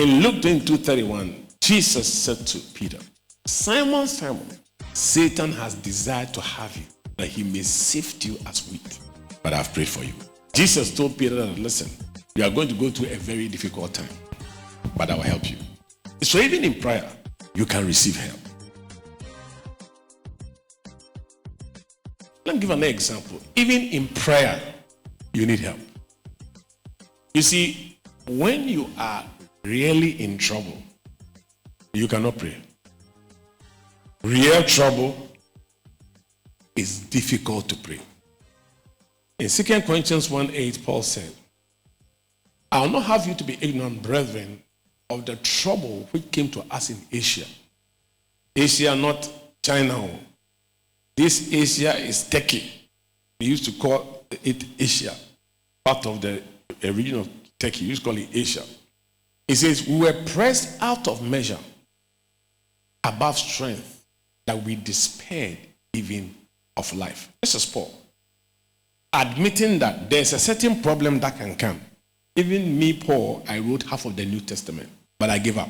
In Luke 22:31, Jesus said to Peter, Simon, Simon, Satan has desired to have you, that he may sift you as wheat. But I've prayed for you. Jesus told Peter that, listen, you are going to go through a very difficult time, but I will help you. So even in prayer, you can receive help. Let me give an example. Even in prayer, you need help. You see, when you are really in trouble, you cannot pray. Real trouble is difficult to pray. In 2 Corinthians 1:8, Paul said, I will not have you to be ignorant, brethren, of the trouble which came to us in Asia. Asia, not China. This Asia is Turkey. We used to call it Asia, part of the region of Turkey. We used to call it Asia. It says, we were pressed out of measure, above strength, that we despaired even of life. This is Paul admitting that there's a certain problem that can come. Even me, Paul, I wrote half of the New Testament, but I gave up.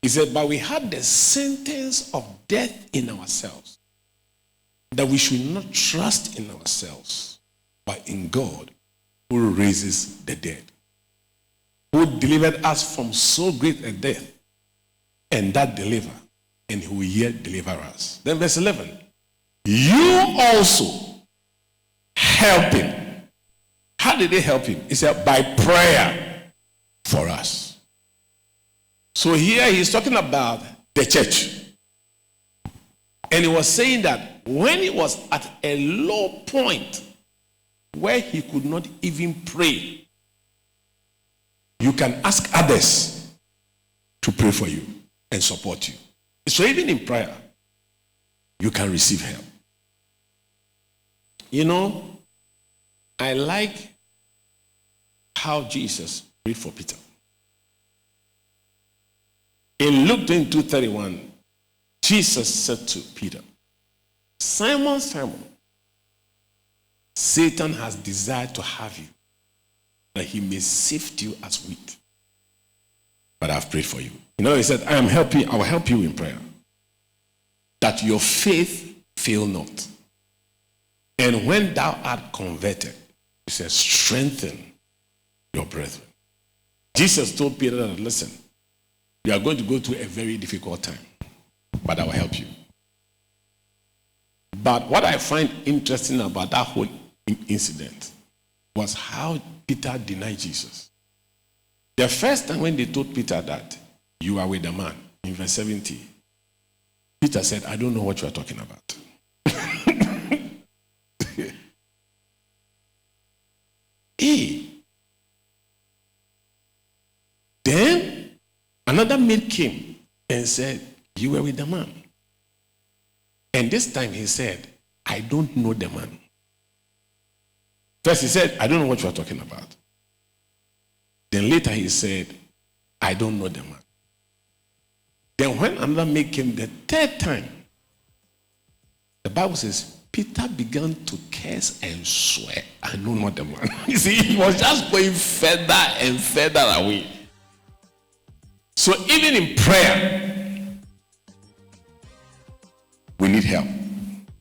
He said, but we had the sentence of death in ourselves, that we should not trust in ourselves, but in God, who raises the dead, who delivered us from so great a death, and that deliver, and who will yet deliver us. Then verse 11, you also help him. How did they help him? He said, by prayer for us. So here he's talking about the church. And he was saying that when he was at a low point where he could not even pray, you can ask others to pray for you and support you. So even in prayer, you can receive help. You know, I like how Jesus prayed for Peter. In Luke 22:31, Jesus said to Peter, Simon, Simon, Satan has desired to have you, that he may sift you as wheat. But I've prayed for you. You know, he said, I will help you in prayer, that your faith fail not. And when thou art converted, he says, strengthen your brethren. Jesus told Peter that, listen, you are going to go through a very difficult time, but I will help you. But what I find interesting about that whole incident was how Peter denied Jesus. The first time when they told Peter that you are with the man, in verse 70, Peter said, I don't know what you are talking about. Then another maid came and said, you were with the man. And this time he said, I don't know the man. First he said, I don't know what you are talking about. Then later he said, I don't know the man. Then when another maid came the third time, the Bible says, Peter began to curse and swear, I know not the man. You see, he was just going further and further away. So even in prayer, we need help.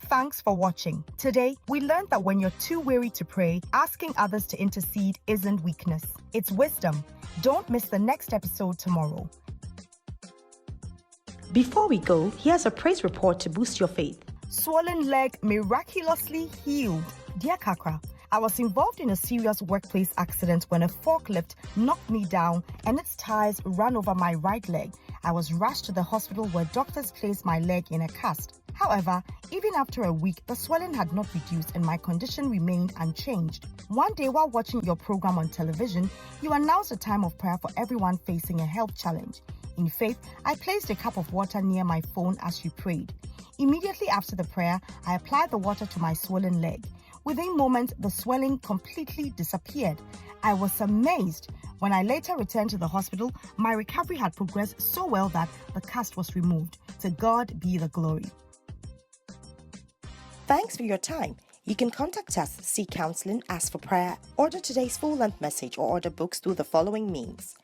Thanks for watching. Today, we learned that when you're too weary to pray, asking others to intercede isn't weakness. It's wisdom. Don't miss the next episode tomorrow. Before we go, here's a praise report to boost your faith. Swollen leg miraculously healed. Dear Kakra, I was involved in a serious workplace accident when a forklift knocked me down and its tires ran over my right leg. I was rushed to the hospital where doctors placed my leg in a cast. However, even after a week, the swelling had not reduced and my condition remained unchanged. One day while watching your program on television, you announced a time of prayer for everyone facing a health challenge. In faith, I placed a cup of water near my phone as you prayed. Immediately after the prayer, I applied the water to my swollen leg. Within moments, the swelling completely disappeared. I was amazed. When I later returned to the hospital, my recovery had progressed so well that the cast was removed. To God be the glory. Thanks for your time. You can contact us, seek counseling, ask for prayer, order today's full-length message, or order books through the following means.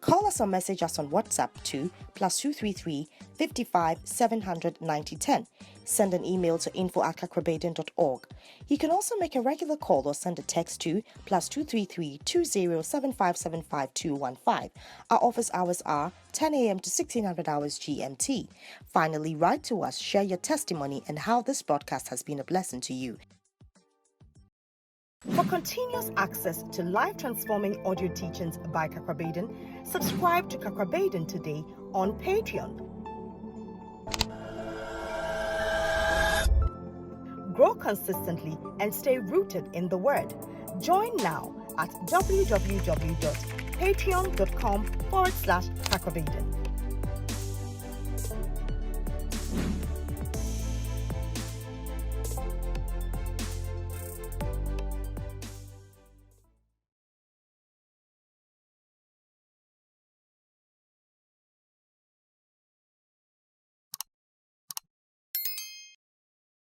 Call us or message us on WhatsApp to +233 55 700 9010. Send an email to info@kakrabaden.org. You can also make a regular call or send a text to +233 20 7575 215. Our office hours are 10 a.m. to 1600 hours GMT. Finally, write to us, share your testimony and how this broadcast has been a blessing to you. For continuous access to life transforming audio teachings by Kakrabaden, subscribe to Kakrabaden today on Patreon. Grow consistently and stay rooted in the Word. Join now at www.patreon.com/Kakrabaden.